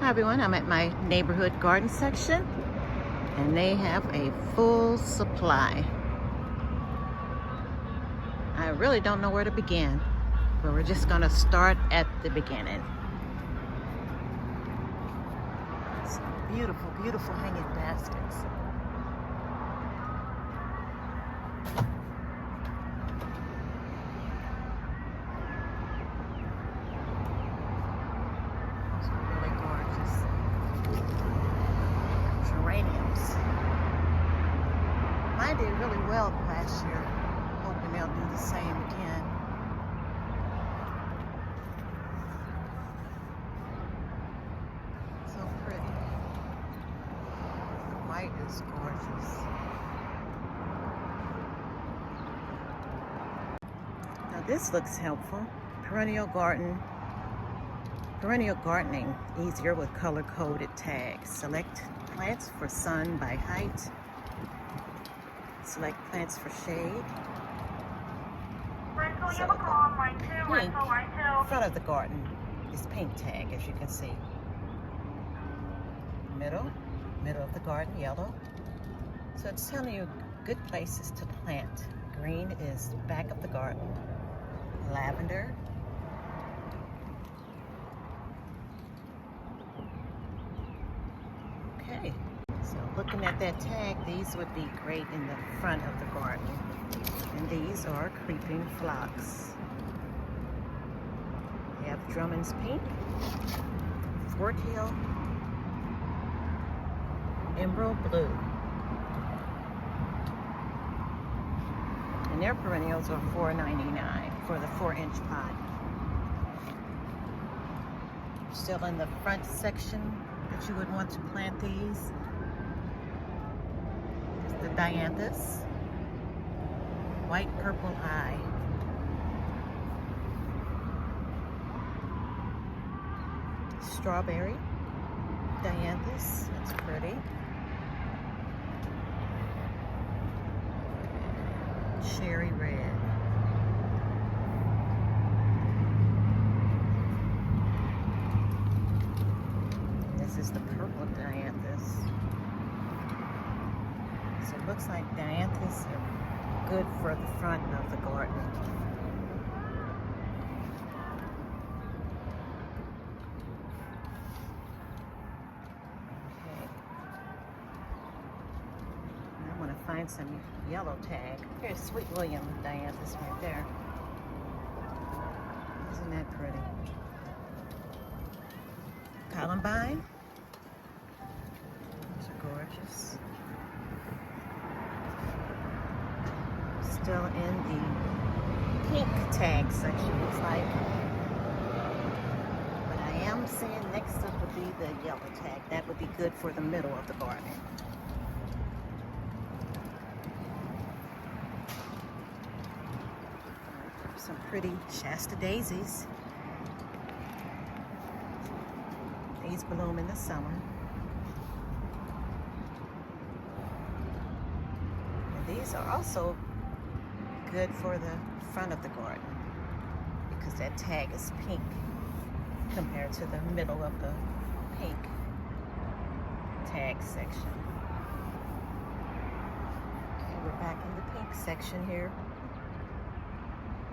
Hi everyone, I'm at my neighborhood garden section and they have a full supply. I really don't know where to begin, but we're just gonna start at the beginning. Some beautiful, beautiful hanging baskets. Perennials. Mine did really well last year. Hoping they'll do the same again. So pretty. The white is gorgeous. Now this looks helpful. Perennial gardening, easier with color-coded tags. Select plants for sun by height. Select plants for shade. So pink, front of the garden is pink tag, as you can see. Middle of the garden, yellow. So it's telling you good places to plant. Green is back of the garden. Lavender. Okay, so looking at that tag, these would be great in the front of the garden. And these are creeping phlox. We have Drummond's pink, Fort Hill, emerald blue. And their perennials are $4.99 for the 4-inch pot. Still in the front section that you would want to plant these. The dianthus, white purple eye. Strawberry, dianthus, that's pretty. Cherry red. This is the purple dianthus. So it looks like dianthus are good for the front of the garden. Okay. I want to find some yellow tag. Here's Sweet William dianthus right there. Isn't that pretty? Columbine. Those are gorgeous. Still in the pink tag section, looks like. But I am seeing next up would be the yellow tag. That would be good for the middle of the garden. Some pretty Shasta daisies. These bloom in the summer. And these are also good for the front of the garden because that tag is pink compared to the middle of the pink tag section. Okay, we're back in the pink section here.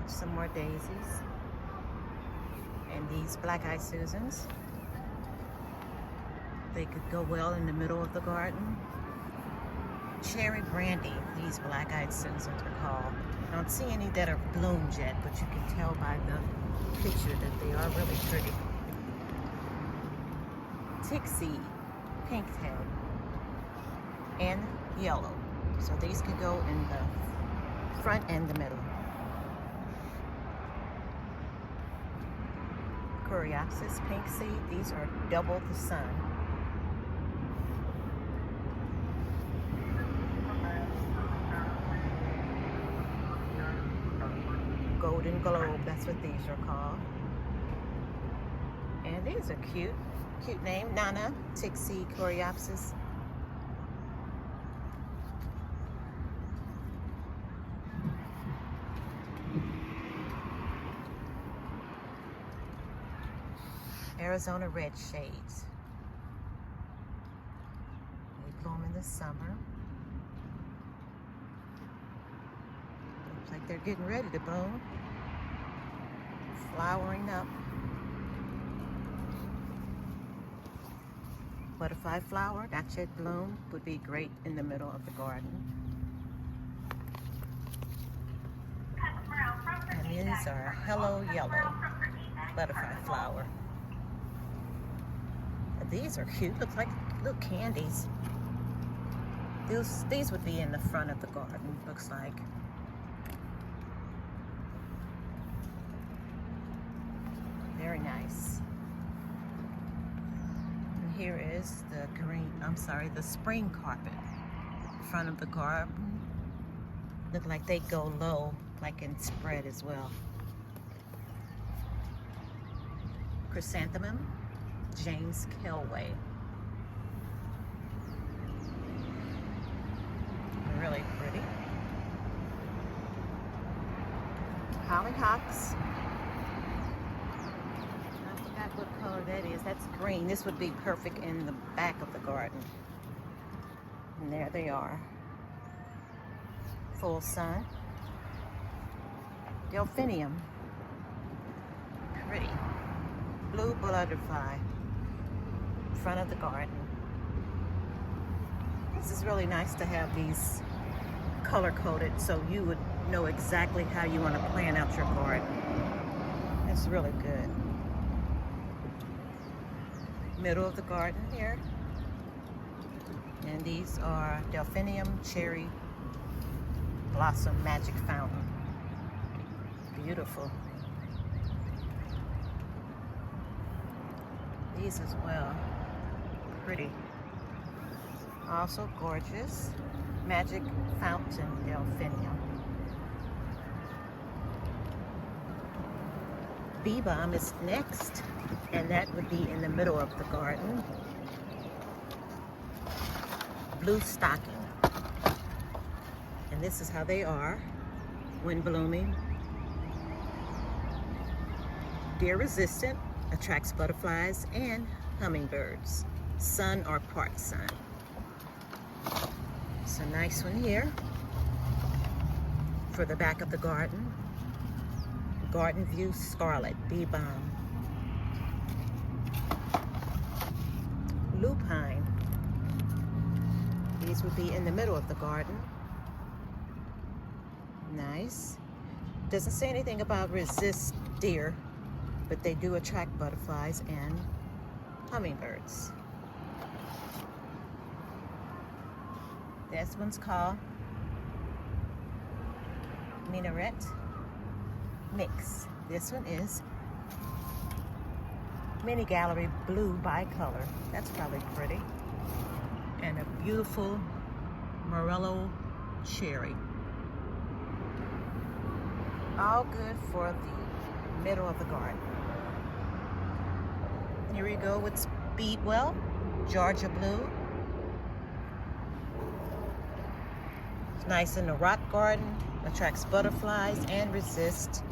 Some more daisies. And these black-eyed Susans. They could go well in the middle of the garden. Cherry brandy, these black-eyed Susans are called. I don't see any that are bloomed yet, but you can tell by the picture that they are really pretty. Tixie, pink tag, and yellow. So these could go in the front and the middle. Coreopsis, pink seed, these are double the sun. Golden globe, that's what these are called. And these are cute. Cute name, Nana, Tixie, Coreopsis. Arizona red shades. this summer. Looks like they're getting ready to bloom. Flowering up. Butterfly flower, that should bloom, would be great in the middle of the garden. And these are Hello Yellow butterfly flower. These are cute, look like little candies. These would be in the front of the garden, looks like. Very nice. And here is the spring carpet in front of the garden. Look like they go low, like in spread as well. Chrysanthemum, James Kelway. Really pretty. Hollyhocks. I forgot what color that is. That's green. This would be perfect in the back of the garden. And there they are. Full sun. Delphinium. Pretty. Blue butterfly. Front of the garden. This is really nice to have these color-coded so you would know exactly how you want to plan out your garden. It's really good. Middle of the garden here. And these are Delphinium Cherry Blossom Magic Fountain. Beautiful. These as well. Pretty. Also gorgeous. Magic Fountain Delphinium. Bee balm is next, and that would be in the middle of the garden. Blue stocking. And this is how they are when blooming. Deer resistant, attracts butterflies and hummingbirds. Sun or part sun. It's a nice one here for the back of the garden. Garden View Scarlet Bee Balm. Lupine. These would be in the middle of the garden. Nice. Doesn't say anything about resist deer, but they do attract butterflies and hummingbirds. This one's called Minaret Mix. This one is Mini Gallery Blue Bicolor. That's probably pretty. And a beautiful Morello Cherry. All good for the middle of the garden. Here we go with Speedwell, Georgia Blue. It's nice in the rock garden, attracts butterflies and resists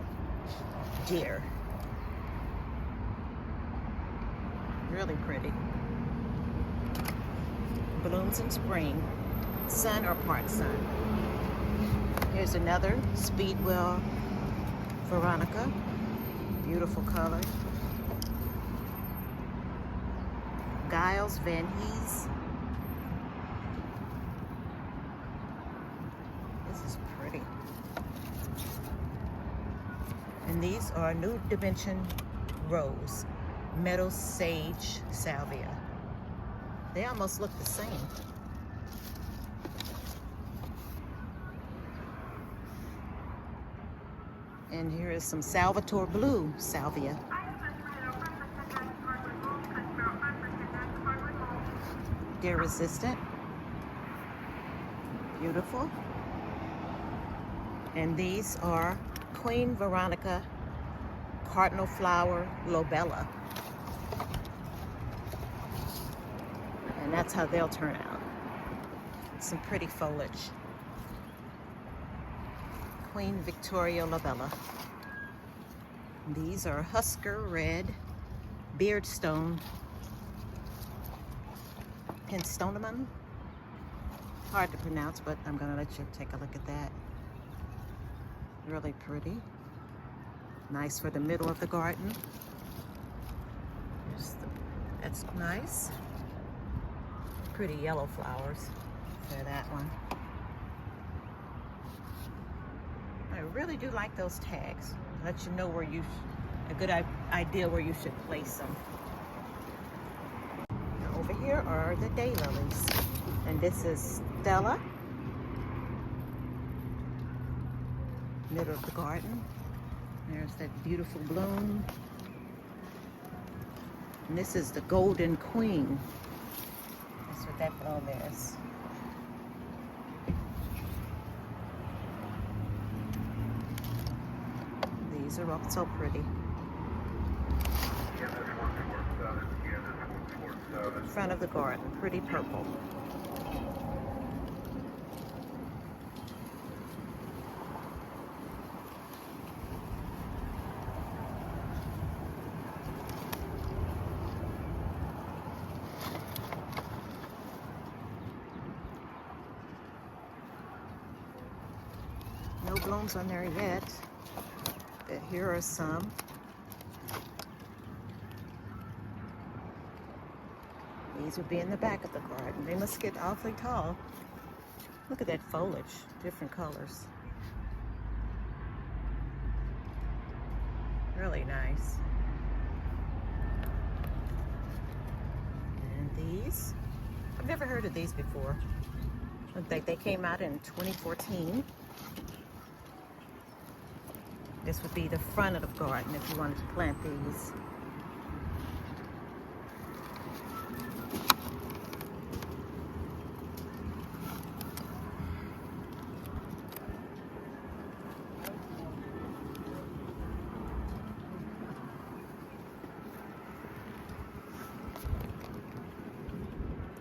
deer. Really pretty. Blooms in spring, sun or part sun. Here's another Speedwell Veronica. Beautiful color. Giles Van Hees. This is pretty. And these are New Dimension Rose, Meadow Sage Salvia. They almost look the same. And here is some Salvatore Blue Salvia. Deer resistant. Beautiful. And these are Queen Veronica Cardinal Flower Lobella. And that's how they'll turn out. Some pretty foliage. Queen Victoria Lobella. These are Husker Red, Beardstone, Penstonum, Hard to pronounce, but I'm gonna let you take a look at that. Really pretty. Nice for the middle of the garden. That's nice. Pretty yellow flowers for that one. I really do like those tags. Let you know where a good idea where you should place them. Now over here are the daylilies, and this is Stella, middle of the garden. There's that beautiful bloom. And this is the Golden Queen. That's what that bloom is. These are also pretty. Front of the garden, pretty purple. No blooms on there yet, but here are some. These would be in the back of the garden. They must get awfully tall. Look at that foliage, different colors. Really nice. And these, I've never heard of these before. Look like they came out in 2014. This would be the front of the garden if you wanted to plant these.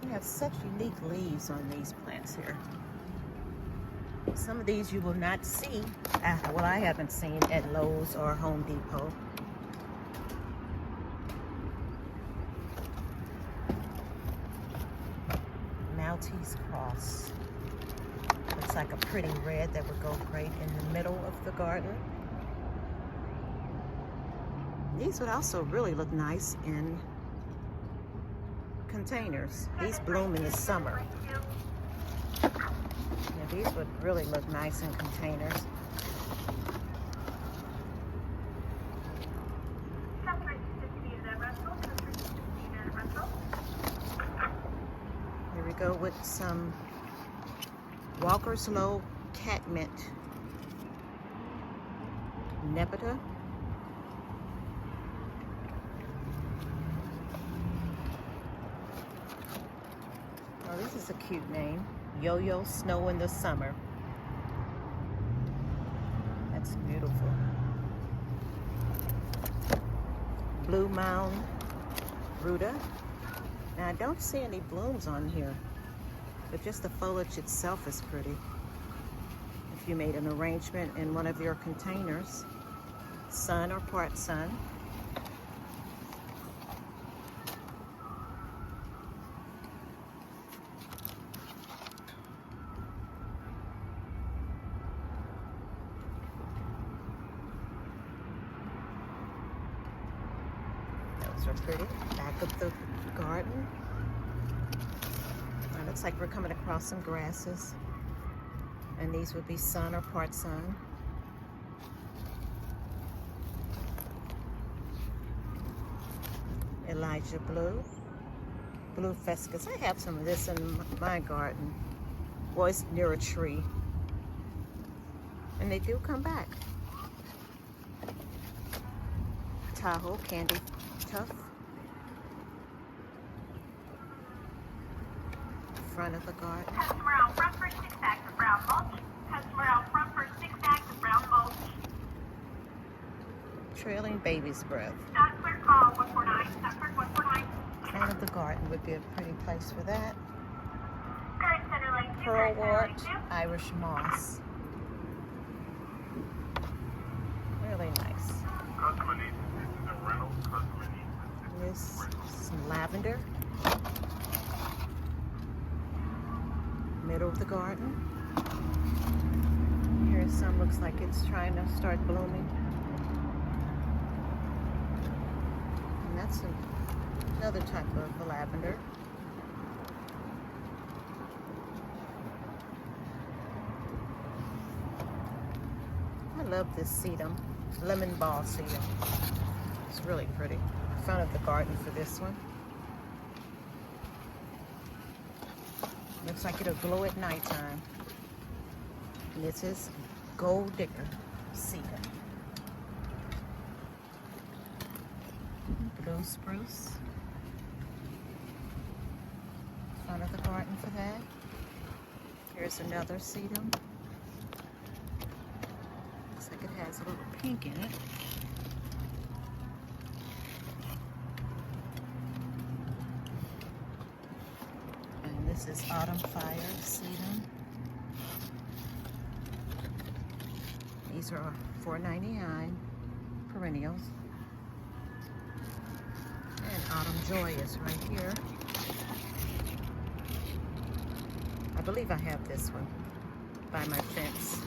You have such unique leaves on these plants here. Some of these you will not see, well, I haven't seen at Lowe's or Home Depot. Maltese cross. Looks like a pretty red that would go great in the middle of the garden. These would also really look nice in containers. These bloom in the summer. Yeah, these would really look nice in containers. Here we go with some Walker's Low Catmint Nepeta. Oh, this is a cute name. Yo-Yo Snow in the Summer. That's beautiful. Blue Mound Ruta. Now I don't see any blooms on here, but just the foliage itself is pretty. If you made an arrangement in one of your containers, sun or part sun. Those are pretty. Back of the garden. It looks like we're coming across some grasses. And these would be sun or part sun. Elijah Blue. Blue Fescus. I have some of this in my garden. Well, it's near a tree. And they do come back. Tahoe Candy Tuft. Front of the garden. Customer out front for 6 bags of brown mulch. Customer out front for 6 bags of brown mulch. Trailing Baby's Breath. Stock clear call 149. Stock clear 149. Front of the garden would be a pretty place for that. Current center line 2. Pearlwort, Irish Moss. Really nice. Customer needs, this is a rental. Customer needs This, some lavender. middle of the garden. Here's some, looks like it's trying to start blooming. And that's another type of lavender. I love this sedum, lemon ball sedum. It's really pretty. Front of the garden for this one. Looks like it'll glow at nighttime. And this is gold digger sedum. Blue spruce. Front of the garden for that. Here's another sedum. Looks like it has a little pink in it. And this is autumn fire sedum. These are $4.99 perennials. And autumn joy is right here. I believe I have this one by my fence.